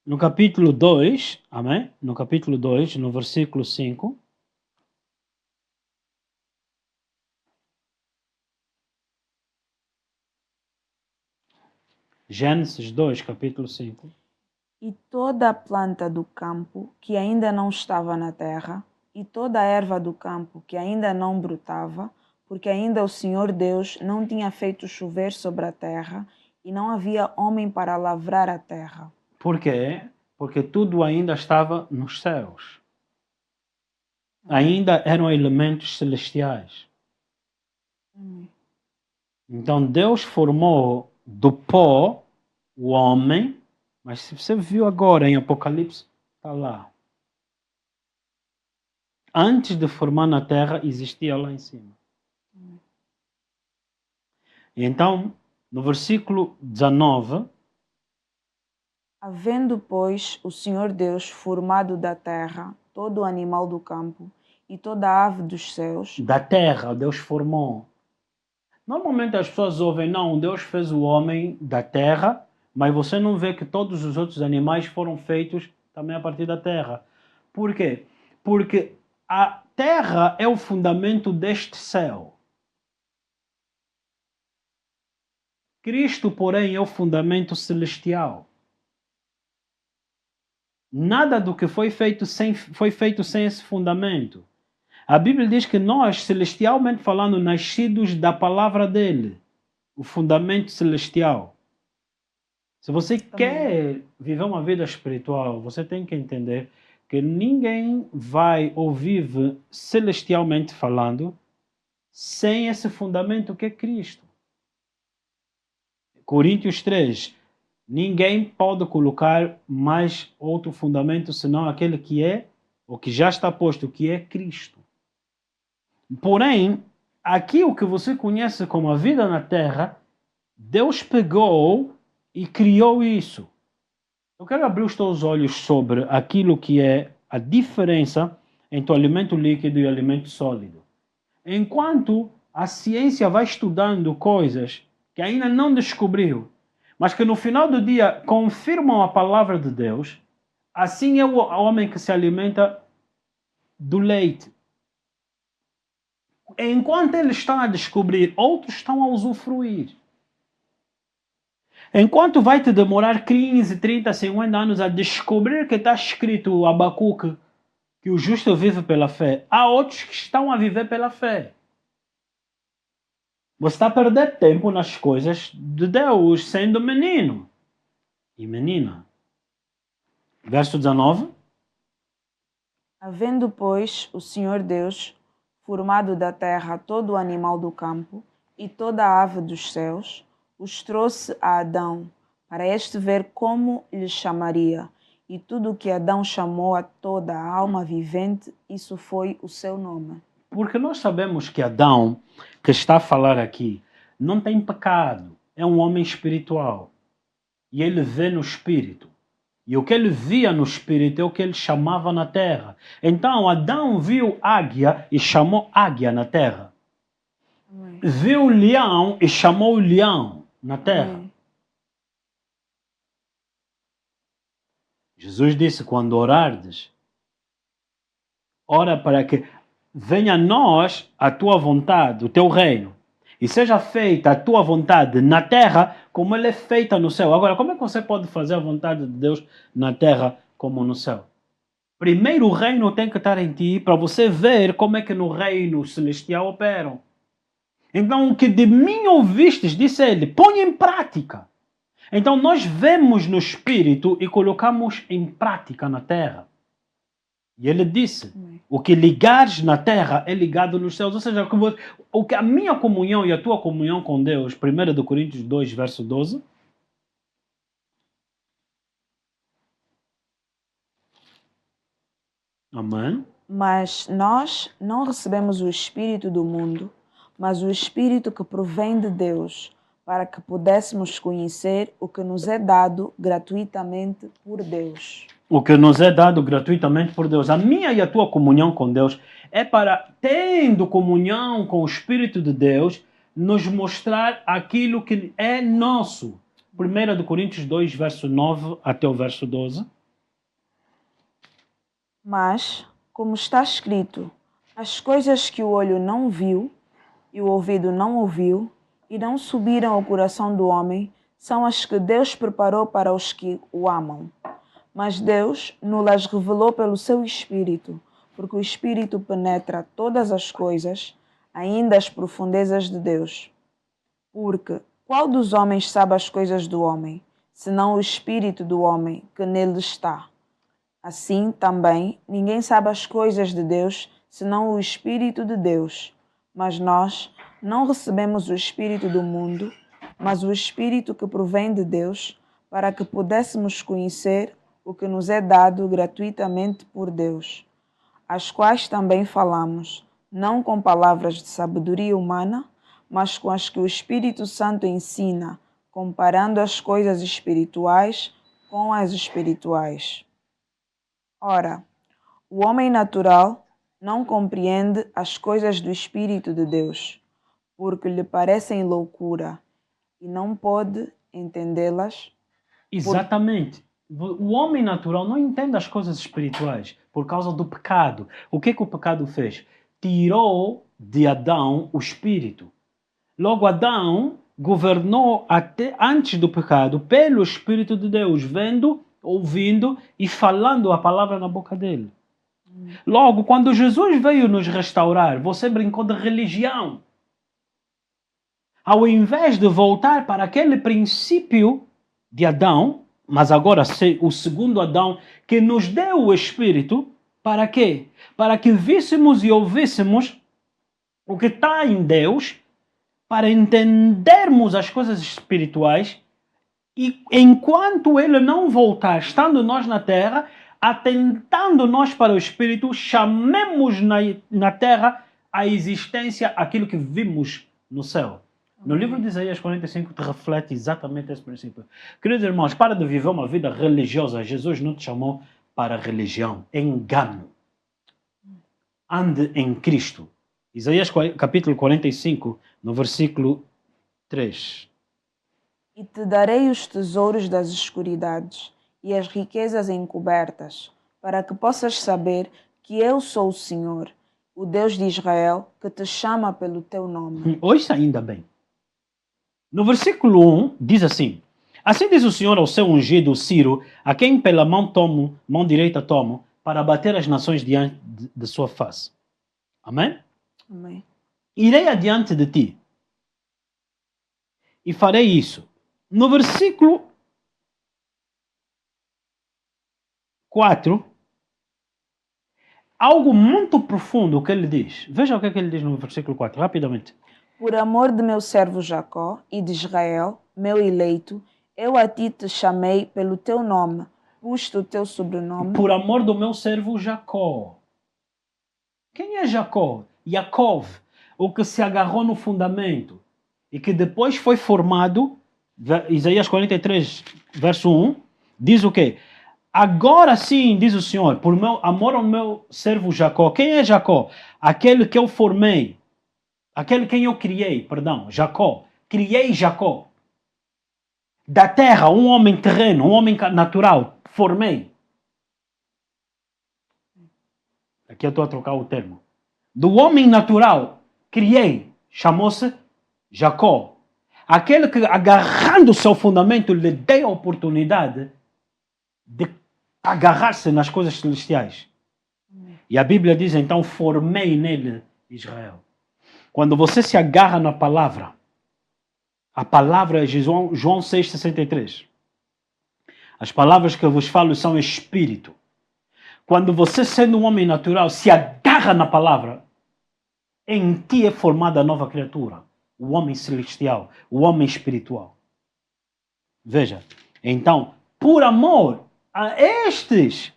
no capítulo 2, amém? No capítulo 2, no versículo 5. Gênesis 2, capítulo 5. E toda a planta do campo que ainda não estava na terra, e toda a erva do campo que ainda não brotava, porque ainda o Senhor Deus não tinha feito chover sobre a terra, e não havia homem para lavrar a terra. Por quê? Porque tudo ainda estava nos céus. Ainda eram elementos celestiais. Então Deus formou do pó o homem, mas se você viu agora em Apocalipse, está lá. Antes de formar na terra, existia lá em cima. E então, no versículo 19... Havendo, pois, o Senhor Deus formado da terra todo o animal do campo e toda a ave dos céus... Da terra, Deus formou. Normalmente as pessoas ouvem, não, Deus fez o homem da terra, mas você não vê que todos os outros animais foram feitos também a partir da terra. Por quê? Porque a terra é o fundamento deste céu. Cristo, porém, é o fundamento celestial. Nada do que foi feito sem esse fundamento. A Bíblia diz que nós, celestialmente falando, nascidos da palavra dele, o fundamento celestial. Se você quer viver uma vida espiritual, você tem que entender que ninguém vai ouvir celestialmente falando sem esse fundamento que é Cristo. Coríntios 3. Ninguém pode colocar mais outro fundamento senão aquele que é, ou que já está posto, que é Cristo. Porém, aqui o que você conhece como a vida na Terra, Deus pegou e criou isso. Eu quero abrir os teus olhos sobre aquilo que é a diferença entre o alimento líquido e o alimento sólido. Enquanto a ciência vai estudando coisas que ainda não descobriu, mas que no final do dia confirmam a palavra de Deus, assim é o homem que se alimenta do leite. Enquanto ele está a descobrir, outros estão a usufruir. Enquanto vai te demorar 15, 30, 50 anos a descobrir que está escrito o Abacuque, que o justo vive pela fé, há outros que estão a viver pela fé. Você está a perder tempo nas coisas de Deus, sendo menino e menina. Verso 19. Havendo, pois, o Senhor Deus formado da terra todo o animal do campo e toda a ave dos céus, os trouxe a Adão, para este ver como lhe chamaria. E tudo o que Adão chamou a toda a alma vivente, isso foi o seu nome. Porque nós sabemos que Adão, que está a falar aqui, não tem pecado. É um homem espiritual. E ele vê no espírito. E o que ele via no espírito é o que ele chamava na terra. Então Adão viu águia e chamou águia na terra. Amém. Viu leão e chamou leão na terra. Amém. Jesus disse, quando orardes, ora para que venha a nós a tua vontade, o teu reino. E seja feita a tua vontade na terra como ela é feita no céu. Agora, como é que você pode fazer a vontade de Deus na terra como no céu? Primeiro o reino tem que estar em ti para você ver como é que no reino celestial operam. Então, o que de mim ouvistes, disse ele, põe em prática. Então, nós vemos no espírito e colocamos em prática na terra. E ele disse, o que ligares na terra é ligado nos céus. Ou seja, a minha comunhão e a tua comunhão com Deus, 1 Coríntios 2, verso 12. Amém. Mas nós não recebemos o Espírito do mundo, mas o Espírito que provém de Deus, para que pudéssemos conhecer o que nos é dado gratuitamente por Deus. O que nos é dado gratuitamente por Deus. A minha e a tua comunhão com Deus é para, tendo comunhão com o Espírito de Deus, nos mostrar aquilo que é nosso. 1 Coríntios 2, verso 9 até o verso 12. Mas, como está escrito, as coisas que o olho não viu e o ouvido não ouviu e não subiram ao coração do homem, são as que Deus preparou para os que o amam. Mas Deus nos revelou pelo seu Espírito, porque o Espírito penetra todas as coisas, ainda as profundezas de Deus. Porque qual dos homens sabe as coisas do homem, senão o Espírito do homem que nele está? Assim também, ninguém sabe as coisas de Deus, senão o Espírito de Deus. Mas nós não recebemos o Espírito do mundo, mas o Espírito que provém de Deus, para que pudéssemos conhecer o que nos é dado gratuitamente por Deus, as quais também falamos, não com palavras de sabedoria humana, mas com as que o Espírito Santo ensina, comparando as coisas espirituais com as espirituais. Ora, o homem natural não compreende as coisas do Espírito de Deus, porque lhe parecem loucura, e não pode entendê-las. Exatamente. O homem natural não entende as coisas espirituais por causa do pecado. O que o pecado fez? Tirou de Adão o espírito. Logo, Adão governou até antes do pecado pelo Espírito de Deus, vendo, ouvindo e falando a palavra na boca dele. Logo, quando Jesus veio nos restaurar, você brincou de religião. Ao invés de voltar para aquele princípio de Adão, mas agora o segundo Adão, que nos deu o Espírito, para quê? Para que víssemos e ouvíssemos o que está em Deus, para entendermos as coisas espirituais, e enquanto Ele não voltar, estando nós na terra, atentando nós para o Espírito, chamemos na terra a existência aquilo que vimos no céu. No livro de Isaías 45 te reflete exatamente esse princípio. Queridos irmãos, para de viver uma vida religiosa. Jesus não te chamou para religião. É engano. Ande em Cristo. Isaías capítulo 45, no versículo 3. E te darei os tesouros das escuridades e as riquezas encobertas, para que possas saber que eu sou o Senhor, o Deus de Israel, que te chama pelo teu nome. Ouça ainda bem. No versículo 1, diz assim: Assim diz o Senhor ao seu ungido Ciro, a quem pela mão direita tomo, para bater as nações diante de sua face. Amém? Amém. Irei adiante de ti e farei isso. No versículo 4, algo muito profundo que ele diz. Veja o que ele diz no versículo 4, rapidamente. Por amor de meu servo Jacó e de Israel, meu eleito, eu a ti te chamei pelo teu nome, pus-te o teu sobrenome. Por amor do meu servo Jacó. Quem é Jacó? Yaakov, o que se agarrou no fundamento e que depois foi formado. Isaías 43, verso 1, diz o quê? Agora sim, diz o Senhor, por meu amor ao meu servo Jacó. Quem é Jacó? Aquele que eu formei. Aquele quem eu criei, perdão, Jacó. Criei Jacó. Da terra, um homem terreno, um homem natural. Formei. Aqui eu estou a trocar o termo. Do homem natural, criei. Chamou-se Jacó. Aquele que, agarrando o seu fundamento, lhe dei a oportunidade de agarrar-se nas coisas celestiais. E a Bíblia diz, então, formei nele Israel. Quando você se agarra na palavra, a palavra é João 6,63. As palavras que eu vos falo são espírito. Quando você, sendo um homem natural, se agarra na palavra, em ti é formada a nova criatura. O homem celestial, o homem espiritual. Veja, então, por amor a estes.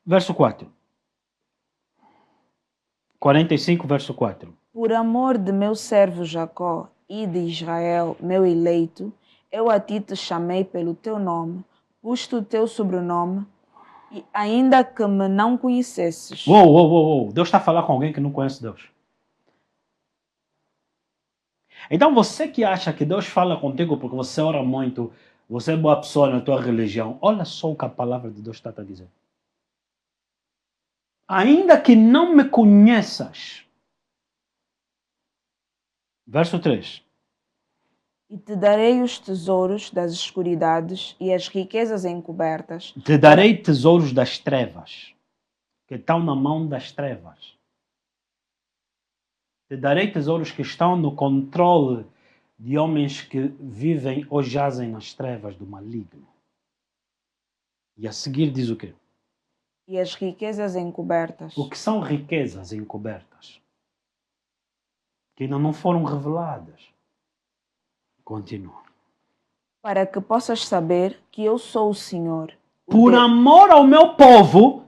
Verso 4. 45, verso 4. Por amor de meu servo Jacó e de Israel, meu eleito, eu a ti te chamei pelo teu nome, pus-te o teu sobrenome, e ainda que me não conhecesses. Uou. Deus está a falar com alguém que não conhece Deus. Então você que acha que Deus fala contigo porque você ora muito, você é boa pessoa na tua religião, olha só o que a palavra de Deus está a dizer. Ainda que não me conheças. Verso 3. E te darei os tesouros das escuridades e as riquezas encobertas. Te darei tesouros das trevas, que estão na mão das trevas. Te darei tesouros que estão no controle de homens que vivem ou jazem nas trevas do maligno. E a seguir diz o quê? E as riquezas encobertas. O que são riquezas encobertas? Que ainda não foram reveladas. Continua. Para que possas saber que eu sou o Senhor. Por amor ao meu povo,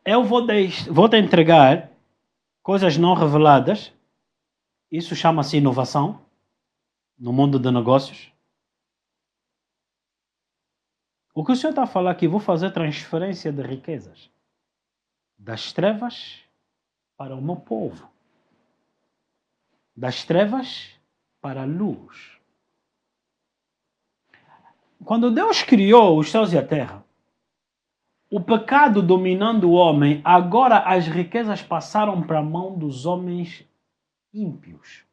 eu vou te entregar coisas não reveladas. Isso chama-se inovação no mundo de negócios. O que o Senhor está a falar aqui, vou fazer transferência de riquezas das trevas para o meu povo, das trevas para a luz. Quando Deus criou os céus e a terra, o pecado dominando o homem, agora as riquezas passaram para a mão dos homens ímpios.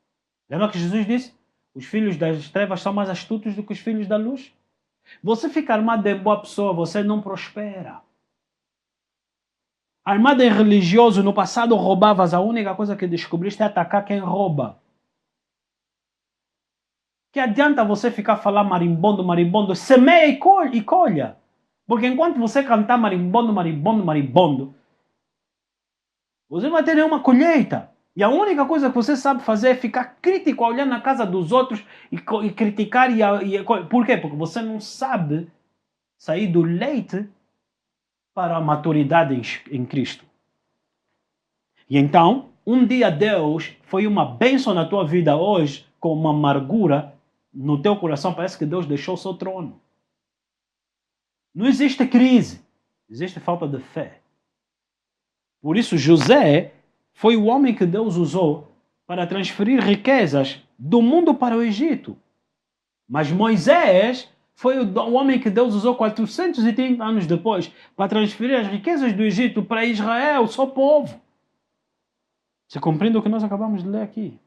Lembra que Jesus disse? Os filhos das trevas são mais astutos do que os filhos da luz. Você fica armado em boa pessoa, você não prospera. Armado em religioso, no passado roubavas, a única coisa que descobriste é atacar quem rouba. Que adianta você ficar falando marimbondo, marimbondo, semeia e colha. Porque enquanto você cantar marimbondo, marimbondo, marimbondo, você não vai ter nenhuma colheita. E a única coisa que você sabe fazer é ficar crítico, olhar na casa dos outros e criticar. Por quê? Porque você não sabe sair do leite para a maturidade em Cristo. E então, um dia Deus foi uma bênção na tua vida hoje, com uma amargura no teu coração, parece que Deus deixou o seu trono. Não existe crise, existe falta de fé. Por isso José foi o homem que Deus usou para transferir riquezas do mundo para o Egito. Mas Moisés foi o homem que Deus usou 430 anos depois para transferir as riquezas do Egito para Israel, seu povo. Você compreende o que nós acabamos de ler aqui?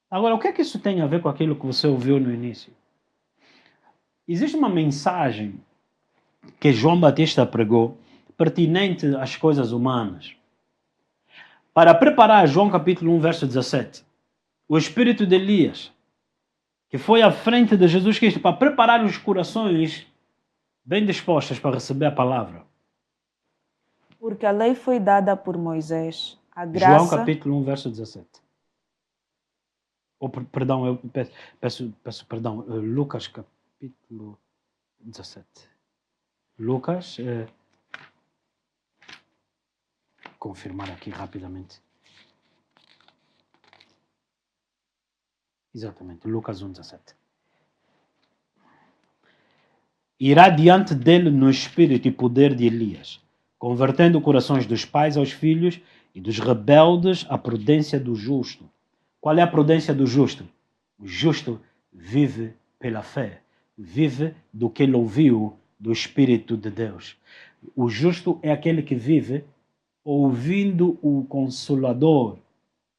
Agora, o que é que isso tem a ver com aquilo que você ouviu no início? Existe uma mensagem que João Batista pregou pertinente às coisas humanas. Para preparar João capítulo 1, verso 17, o espírito de Elias, que foi à frente de Jesus Cristo para preparar os corações bem dispostos para receber a palavra. Porque a lei foi dada por Moisés, a graça... João capítulo 1, verso 17. Perdão, eu peço perdão. Lucas capítulo 17. Lucas, confirmar aqui rapidamente. Exatamente, Lucas 1,17. Irá diante dele no espírito e poder de Elias, convertendo corações dos pais aos filhos e dos rebeldes à prudência do justo. Qual é a prudência do justo? O justo vive pela fé, vive do que ele ouviu do Espírito de Deus. O justo é aquele que vive ouvindo o Consolador.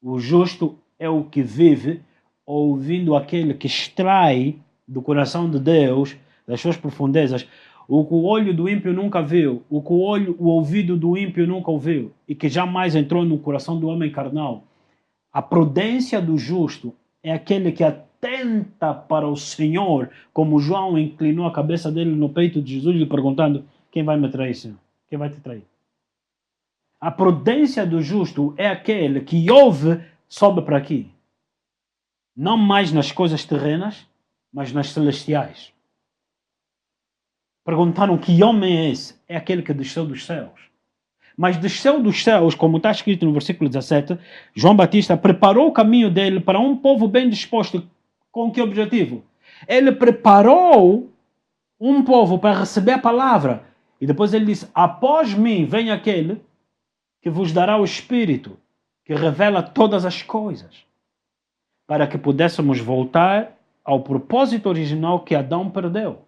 O justo é o que vive ouvindo aquele que extrai do coração de Deus, das suas profundezas, o que o olho do ímpio nunca viu, o que o ouvido do ímpio nunca ouviu, e que jamais entrou no coração do homem carnal. A prudência do justo é aquele que atenta para o Senhor, como João inclinou a cabeça dele no peito de Jesus, lhe perguntando: quem vai me trair, Senhor? Quem vai te trair? A prudência do justo é aquele que ouve, sobe para aqui. Não mais nas coisas terrenas, mas nas celestiais. Perguntaram: que homem é esse? É aquele que desceu dos céus. Mas desceu dos céus, como está escrito no versículo 17, João Batista preparou o caminho dele para um povo bem disposto. Com que objetivo? Ele preparou um povo para receber a palavra. E depois ele disse: após mim vem aquele que vos dará o Espírito, que revela todas as coisas, para que pudéssemos voltar ao propósito original que Adão perdeu.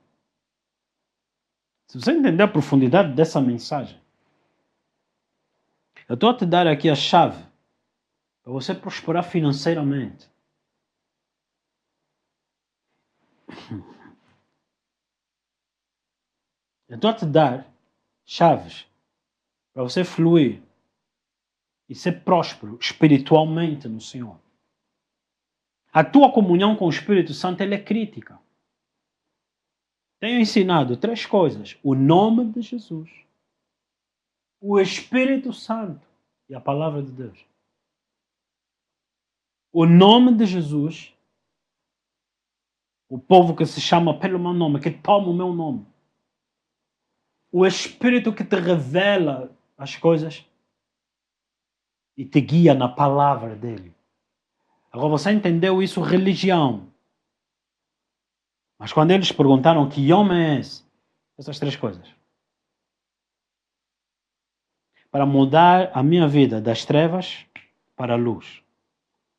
Se você entender a profundidade dessa mensagem, eu estou a te dar aqui a chave para você prosperar financeiramente. Eu estou a te dar chaves para você fluir e ser próspero espiritualmente no Senhor. A tua comunhão com o Espírito Santo ela é crítica. Tenho ensinado 3 coisas: o nome de Jesus, o Espírito Santo e a palavra de Deus. O nome de Jesus, o povo que se chama pelo meu nome, que toma o meu nome. O Espírito que te revela as coisas e te guia na palavra dele. Agora você entendeu isso, religião. Mas quando eles perguntaram: que homem é esse? Essas 3 coisas. Para mudar a minha vida das trevas para a luz.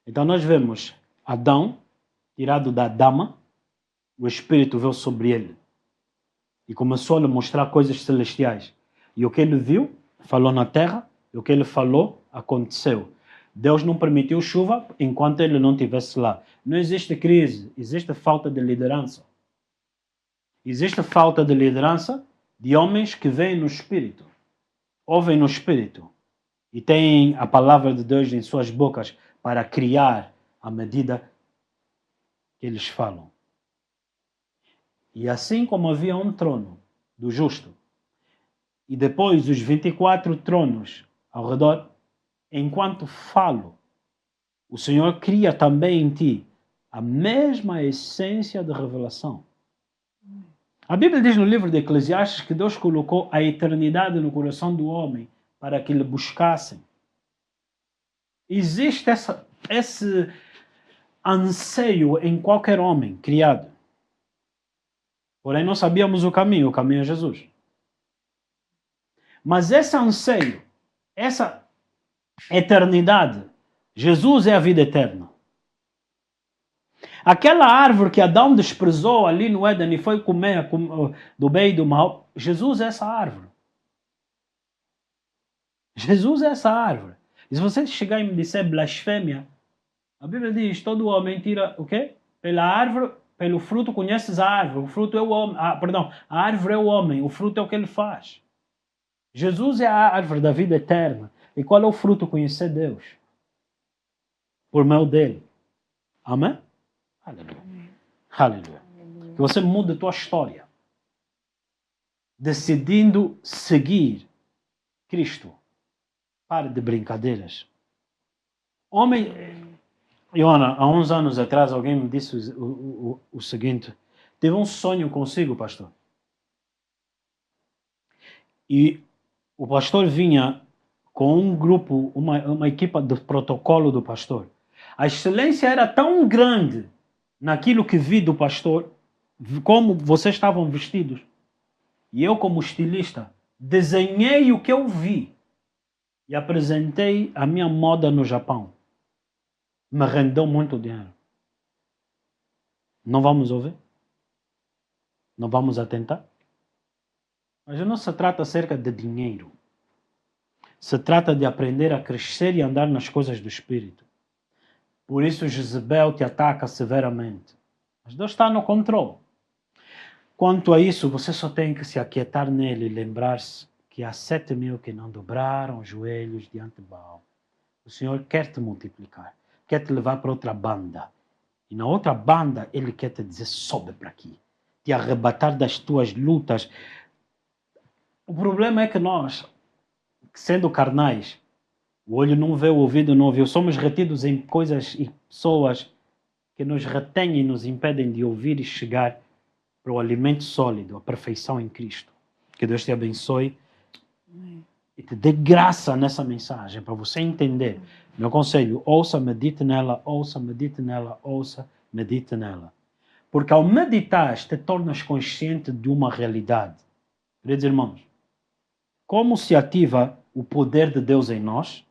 Então nós vemos Adão, tirado da dama, o Espírito veio sobre ele e começou a lhe mostrar coisas celestiais. E o que ele viu, falou na terra, e o que ele falou, aconteceu. Deus não permitiu chuva enquanto ele não estivesse lá. Não existe crise, existe falta de liderança. Existe falta de liderança de homens que veem no Espírito, ouvem no Espírito e têm a palavra de Deus em suas bocas para criar à medida que eles falam. E assim como havia um trono do justo, e depois os 24 tronos ao redor, enquanto falo, o Senhor cria também em ti a mesma essência de revelação. A Bíblia diz no livro de Eclesiastes que Deus colocou a eternidade no coração do homem para que ele buscassem. Existe esse anseio em qualquer homem criado. Porém, não sabíamos o caminho é Jesus. Mas esse anseio, essa eternidade, Jesus é a vida eterna. Aquela árvore que Adão desprezou ali no Éden e foi comer do bem e do mal, Jesus é essa árvore. Jesus é essa árvore. E se você chegar e me disser blasfêmia, a Bíblia diz, todo homem tira o quê? Pela árvore, pelo fruto conheces a árvore. O fruto é o homem. A árvore é o homem, o fruto é o que ele faz. Jesus é a árvore da vida eterna. E qual é o fruto? Conhecer Deus. Por meio dele. Amém? Aleluia. Aleluia. Que você mude a tua história. Decidindo seguir Cristo. Pare de brincadeiras. Homem... Iona, há uns anos atrás alguém me disse o seguinte. Tive um sonho consigo, pastor. E o pastor vinha com um grupo, uma equipa de protocolo do pastor. A excelência era tão grande naquilo que vi do pastor, como vocês estavam vestidos. E eu, como estilista, desenhei o que eu vi e apresentei a minha moda no Japão. Me rendeu muito dinheiro. Não vamos ouvir? Não vamos atentar? Mas não se trata acerca de dinheiro. Se trata de aprender a crescer e andar nas coisas do Espírito. Por isso Jezebel te ataca severamente. Mas Deus está no controle. Quanto a isso, você só tem que se aquietar nele e lembrar-se que há 7.000 que não dobraram os joelhos diante de Baal. O Senhor quer te multiplicar. Quer te levar para outra banda. E na outra banda, Ele quer te dizer, sobe para aqui. Te arrebatar das tuas lutas. O problema é que nós, sendo carnais, o olho não vê, o ouvido não ouve. Somos retidos em coisas e pessoas que nos retêm e nos impedem de ouvir e chegar para o alimento sólido, a perfeição em Cristo. Que Deus te abençoe e te dê graça nessa mensagem para você entender. Meu conselho, ouça, medite nela, ouça, medite nela, ouça, medite nela. Porque ao meditar, te tornas consciente de uma realidade. Queridos irmãos, como se ativa o poder de Deus em nós?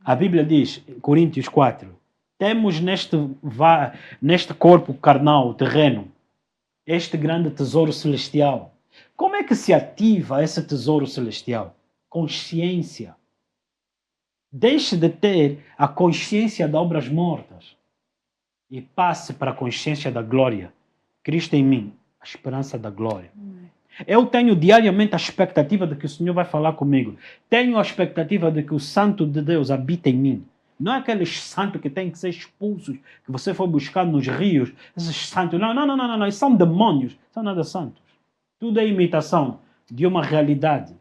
A Bíblia diz, Coríntios 4, temos neste corpo carnal, terreno, este grande tesouro celestial. Como é que se ativa esse tesouro celestial? Consciência. Deixe de ter a consciência de obras mortas e passe para a consciência da glória. Cristo em mim, a esperança da glória. Eu tenho diariamente a expectativa de que o Senhor vai falar comigo. Tenho a expectativa de que o Santo de Deus habita em mim. Não é aqueles santos que têm que ser expulsos, que você foi buscar nos rios. Esses santos, não. Eles são demônios, são nada santos. Tudo é imitação de uma realidade.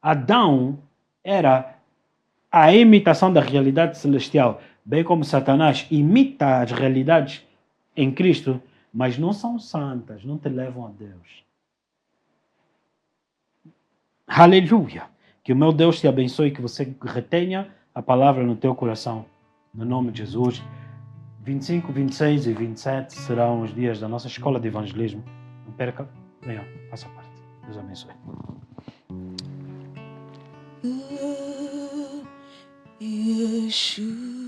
Adão era a imitação da realidade celestial, bem como Satanás imita as realidades em Cristo, mas não são santas, não te levam a Deus. Aleluia! Que o meu Deus te abençoe e que você retenha a palavra no teu coração. No nome de Jesus. 25, 26 e 27 serão os dias da nossa escola de evangelismo. Não perca, venha, faça parte. Deus abençoe. Yeshua.